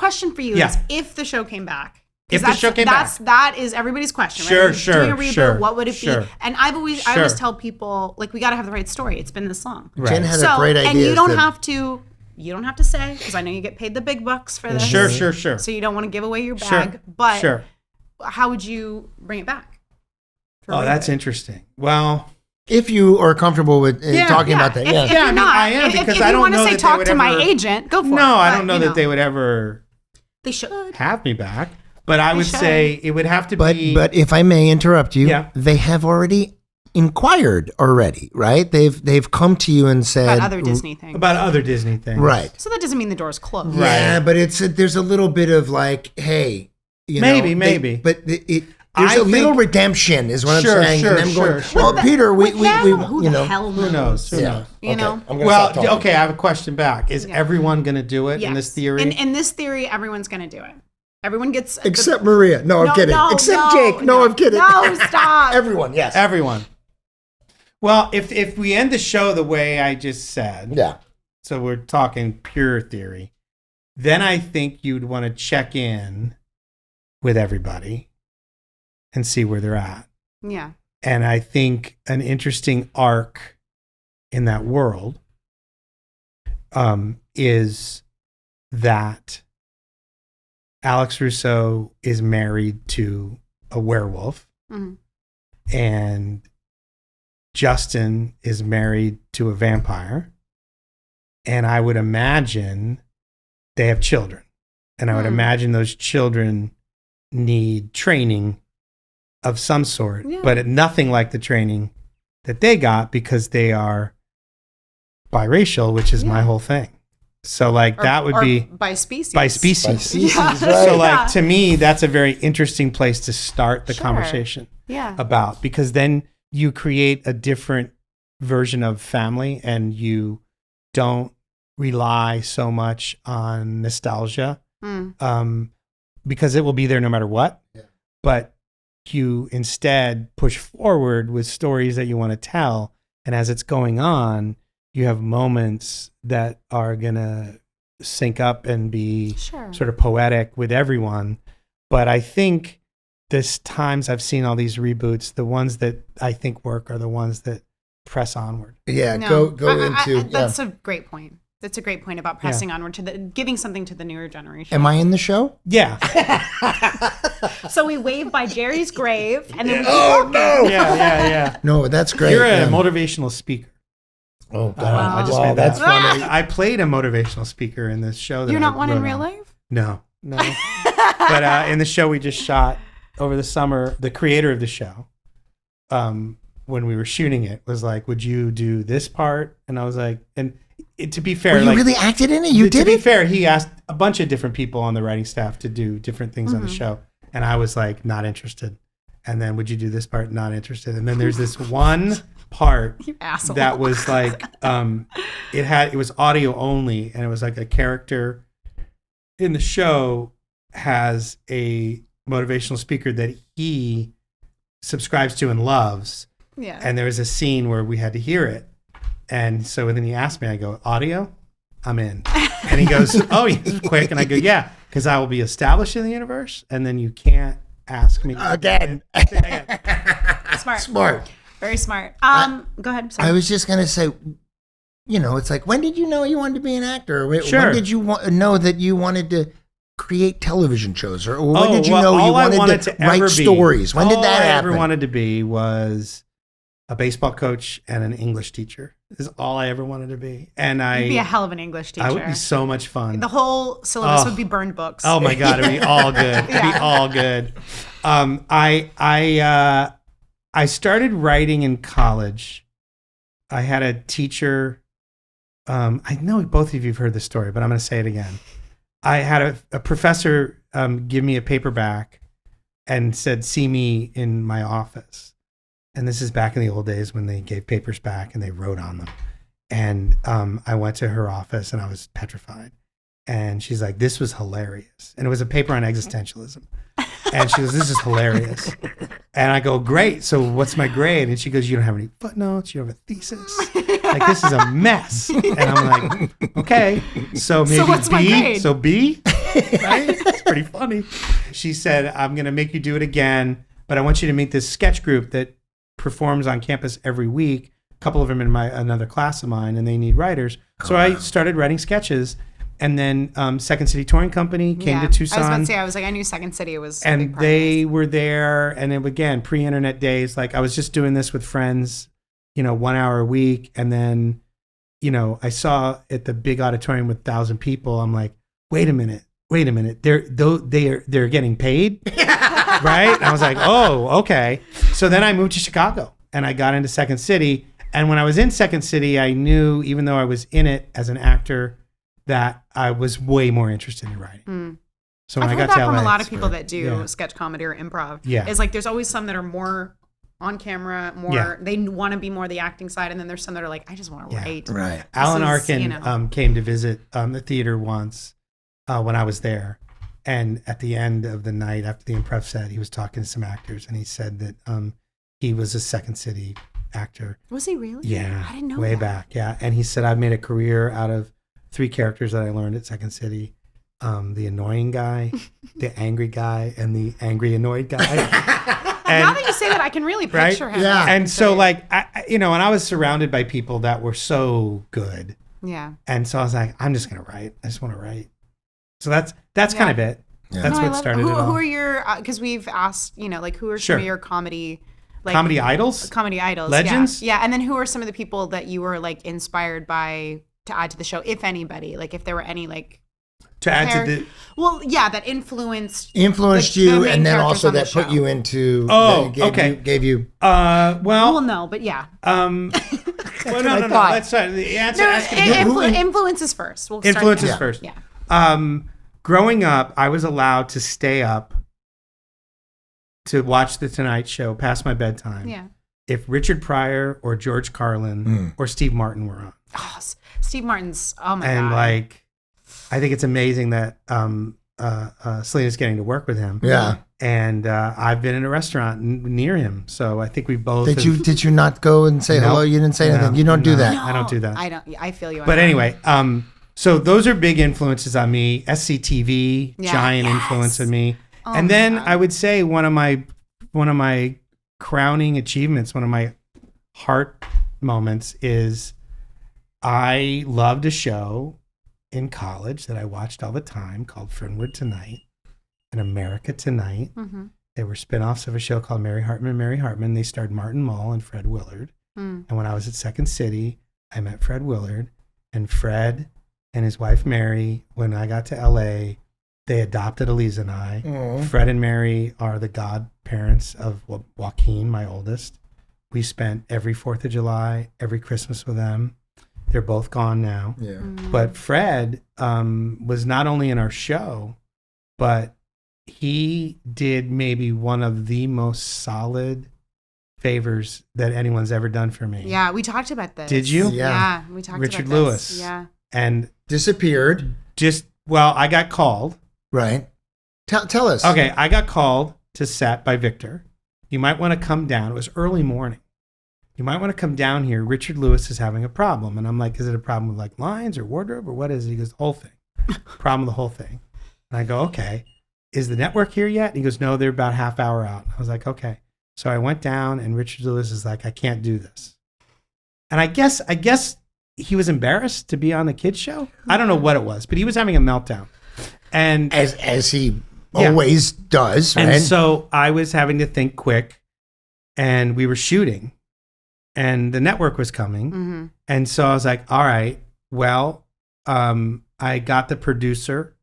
question for you is if the show came back. If the show came back. That is everybody's question, sure, right? Sure, doing a reboot, sure, what would it sure, be? And I always tell people, like, we got to have the right story. It's been this long. Right. Jen had a great idea. And you don't have to say, because I know you get paid the big bucks for this. Sure. So you don't want to give away your bag. But how would you bring it back? That's interesting. Well, if you are comfortable with talking about that, if you're not, I am, because I don't know that they would ever... talk to my agent, go for it. No, I don't know that they would ever... They should. Have me back. But I would say it would have to be... But if I may interrupt you, they have already inquired already, right? They've come to you and said... About other Disney things. Right. So that doesn't mean the door's closed. Yeah, but there's a little bit of like, hey... Maybe. There's a little redemption, is what I'm saying. Sure, and I'm going, well, Peter, we who knows? Who knows? You know? I have a question back. Is everyone going to do it in this theory? In this theory, everyone's going to do it. Everyone gets... Except Maria. No, I'm kidding. Except Jake. No, I'm kidding. No, stop. Everyone, yes. Everyone. Well, if we end the show the way I just said, so we're talking pure theory, then I think you'd want to check in with everybody and see where they're at. Yeah. And I think an interesting arc in that world is that Alex Russo is married to a werewolf, and Justin is married to a vampire. And I would imagine they have children. And I would imagine those children need training of some sort, but nothing like the training that they got because they are biracial, which is my whole thing. So that would be by species. By species, right. So to me, that's a very interesting place to start the conversation about, because then you create a different version of family and you don't rely so much on nostalgia because it will be there no matter what. Yeah. But you instead push forward with stories that you want to tell. And as it's going on, you have moments that are going to sync up and be sort of poetic with everyone. But I think this times I've seen all these reboots, the ones that I think work are the ones that press onward. Yeah, go into... That's a great point. That's a great point about pressing onward to giving something to the newer generation. Am I in the show? Yeah. So we wave by Jerry's grave, and then no! Yeah. No, that's great. You're a motivational speaker. Oh God! I just made that. That's funny. I played a motivational speaker in this show. You're not one in real life? No. But in the show we just shot over the summer, the creator of the show, when we were shooting it, was like, "Would you do this part?" And I was like, to be fair, you really acted in it? You did it? To be fair, he asked a bunch of different people on the writing staff to do different things on the show. And I was like, not interested. And then, would you do this part? Not interested. And then there's this one part that was like, it was audio only. And it was like a character in the show has a motivational speaker that he subscribes to and loves. Yeah. And there was a scene where we had to hear it. And so then he asked me, I go, audio? I'm in. And he goes, oh, he's quick. And I go, yeah, because I will be established in the universe. And then you can't ask me again. Smart. Very smart. Go ahead. Sorry. I was just going to say, it's like, when did you know you wanted to be an actor? When did you know that you wanted to create television shows? Or when did you know you wanted to write stories? When did that happen? All I ever wanted to be was a baseball coach and an English teacher. Is all I ever wanted to be. And You'd be a hell of an English teacher. I would be so much fun. The whole syllabus would be burned books. Oh my God, it'd be all good. It'd be all good. I started writing in college. I had a teacher. I know both of you have heard this story, but I'm going to say it again. I had a professor give me a paperback and said, see me in my office. And this is back in the old days when they gave papers back and they wrote on them. And I went to her office and I was petrified. And she's like, this was hilarious. And it was a paper on existentialism. And she goes, this is hilarious. And I go, great. So what's my grade? And she goes, you don't have any footnotes. You don't have a thesis. Like, this is a mess. And I'm like, okay. So maybe what's my B. grade? So B. Right? It's pretty funny. She said, I'm going to make you do it again, but I want you to meet this sketch group that performs on campus every week. A couple of them in another class of mine, and they need writers. So I started writing sketches. And then Second City Touring Company came to Tucson. I was about to say, I was like, I knew Second City was a big and part they were there. And it, again, pre-internet days, like I was just doing this with friends, 1 hour a week. And then, I saw at the big auditorium with 1,000 people. I'm like, wait a minute. They're getting paid, right? And I was like, oh, okay. So then I moved to Chicago and I got into Second City. And when I was in Second City, I knew, even though I was in it as an actor, that I was way more interested in writing. So when I've I heard got that to from LA, a lot of people that do sketch comedy or improv. Yeah. It's like there's always some that are more on camera, they want to be more the acting side, and then there's some that are like, I just want to write. Right. Alan Arkin came to visit the theater once when I was there. And at the end of the night, after the improv set, he was talking to some actors, and he said that he was a Second City actor. Was he really? Yeah. I didn't know way that. back, yeah. And he said, I've made a career out of 3 characters that I learned at Second City. The annoying guy, the angry guy, and the angry annoyed guy. And, now that you say that, I can really picture him. Yeah. And so like, and I was surrounded by people that were so good. Yeah. And so I was like, I'm just going to write. I just want to write. So that's kind of it. Yeah. That's what started it all. Who are your, because we've asked, like who are some of your comedy, comedy idols? Comedy idols. Legends? Yeah. And then who are some of the people that you were like inspired by to add to the show, if anybody, like if there were any like to add to the that influenced you, and then also that put you into gave you well no, but yeah well no let's start the answer. Influences first. Influences first. Yeah. Growing up, I was allowed to stay up to watch the Tonight Show past my bedtime. Yeah. If Richard Pryor or George Carlin or Steve Martin were on. Oh, Steve Martin's, oh my God. And like, I think it's amazing that Selena's getting to work with him. Yeah. And I've been in a restaurant near him. So I think we both... Did you not go and say hello? You didn't say anything? You don't do that? No, I don't do that. I feel you. But anyway, so those are big influences on me. SCTV, giant influence on me. Oh, and then I would say one of my crowning achievements, one of my heart moments is I loved a show in college that I watched all the time called Fernwood Tonight and America Tonight. Mm-hmm. They were spinoffs of a show called Mary Hartman. They starred Martin Mull and Fred Willard. And when I was at Second City, I met Fred Willard, and Fred and his wife Mary, when I got to LA, they adopted Elise and I. Mm. Fred and Mary are the godparents of Joaquin, my oldest. We spent every 4th of July, every Christmas with them. They're both gone now. Yeah. But Fred was not only in our show, but he did maybe one of the most solid favors that anyone's ever done for me. Yeah, we talked about this. Did you? Yeah, we talked Richard about this. Lewis. Yeah. And disappeared. I got called. Right. Tell us. Okay, I got called to set by Victor. You might want to come down. It was early morning. You might want to come down here. Richard Lewis is having a problem. And I'm like, is it a problem with like lines or wardrobe or what is it? He goes, the whole thing. Problem with the whole thing. And I go, okay. Is the network here yet? And he goes, no, they're about half hour out. I was like, okay. So I went down and Richard Lewis is like, I can't do this. And I guess he was embarrassed to be on the kids show. I don't know what it was, but he was having a meltdown. And as he always does, right? And so I was having to think quick, and we were shooting, and the network was coming. Mm-hmm. And so I was like, all right, well, I got the producer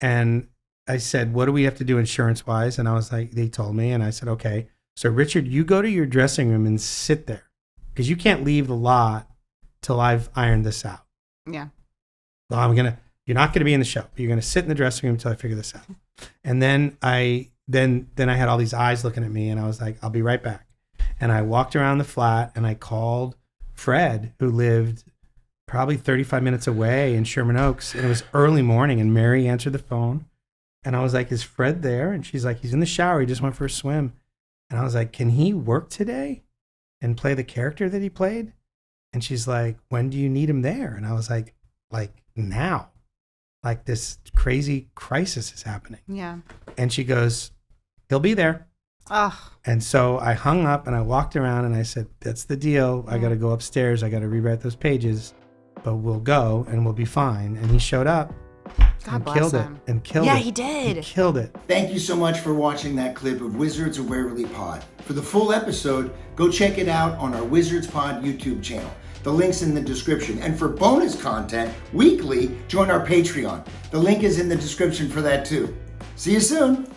and I said, what do we have to do insurance wise? And I was like, they told me, and I said, okay. So Richard, you go to your dressing room and sit there because you can't leave the lot till I've ironed this out. Yeah. Well, you're not going to be in the show. You're going to sit in the dressing room until I figure this out. And then I had all these eyes looking at me, and I was like, I'll be right back. And I walked around the flat, and I called Fred, who lived probably 35 minutes away in Sherman Oaks. And it was early morning, and Mary answered the phone. And I was like, is Fred there? And she's like, he's in the shower. He just went for a swim. And I was like, can he work today and play the character that he played? And she's like, when do you need him there? And I was like now. like this crazy crisis is happening. Yeah. And she goes, he'll be there. Oh. And so I hung up and I walked around and I said, that's the deal. I got to go upstairs. I got to rewrite those pages, but we'll go and we'll be fine. And he showed up. God bless him. And killed it. Yeah, he did. He killed it. Thank you so much for watching that clip of Wizards of Waverly Pod. For the full episode, go check it out on our Wizards Pod YouTube channel. The link's in the description. And for bonus content, weekly, join our Patreon. The link is in the description for that too. See you soon.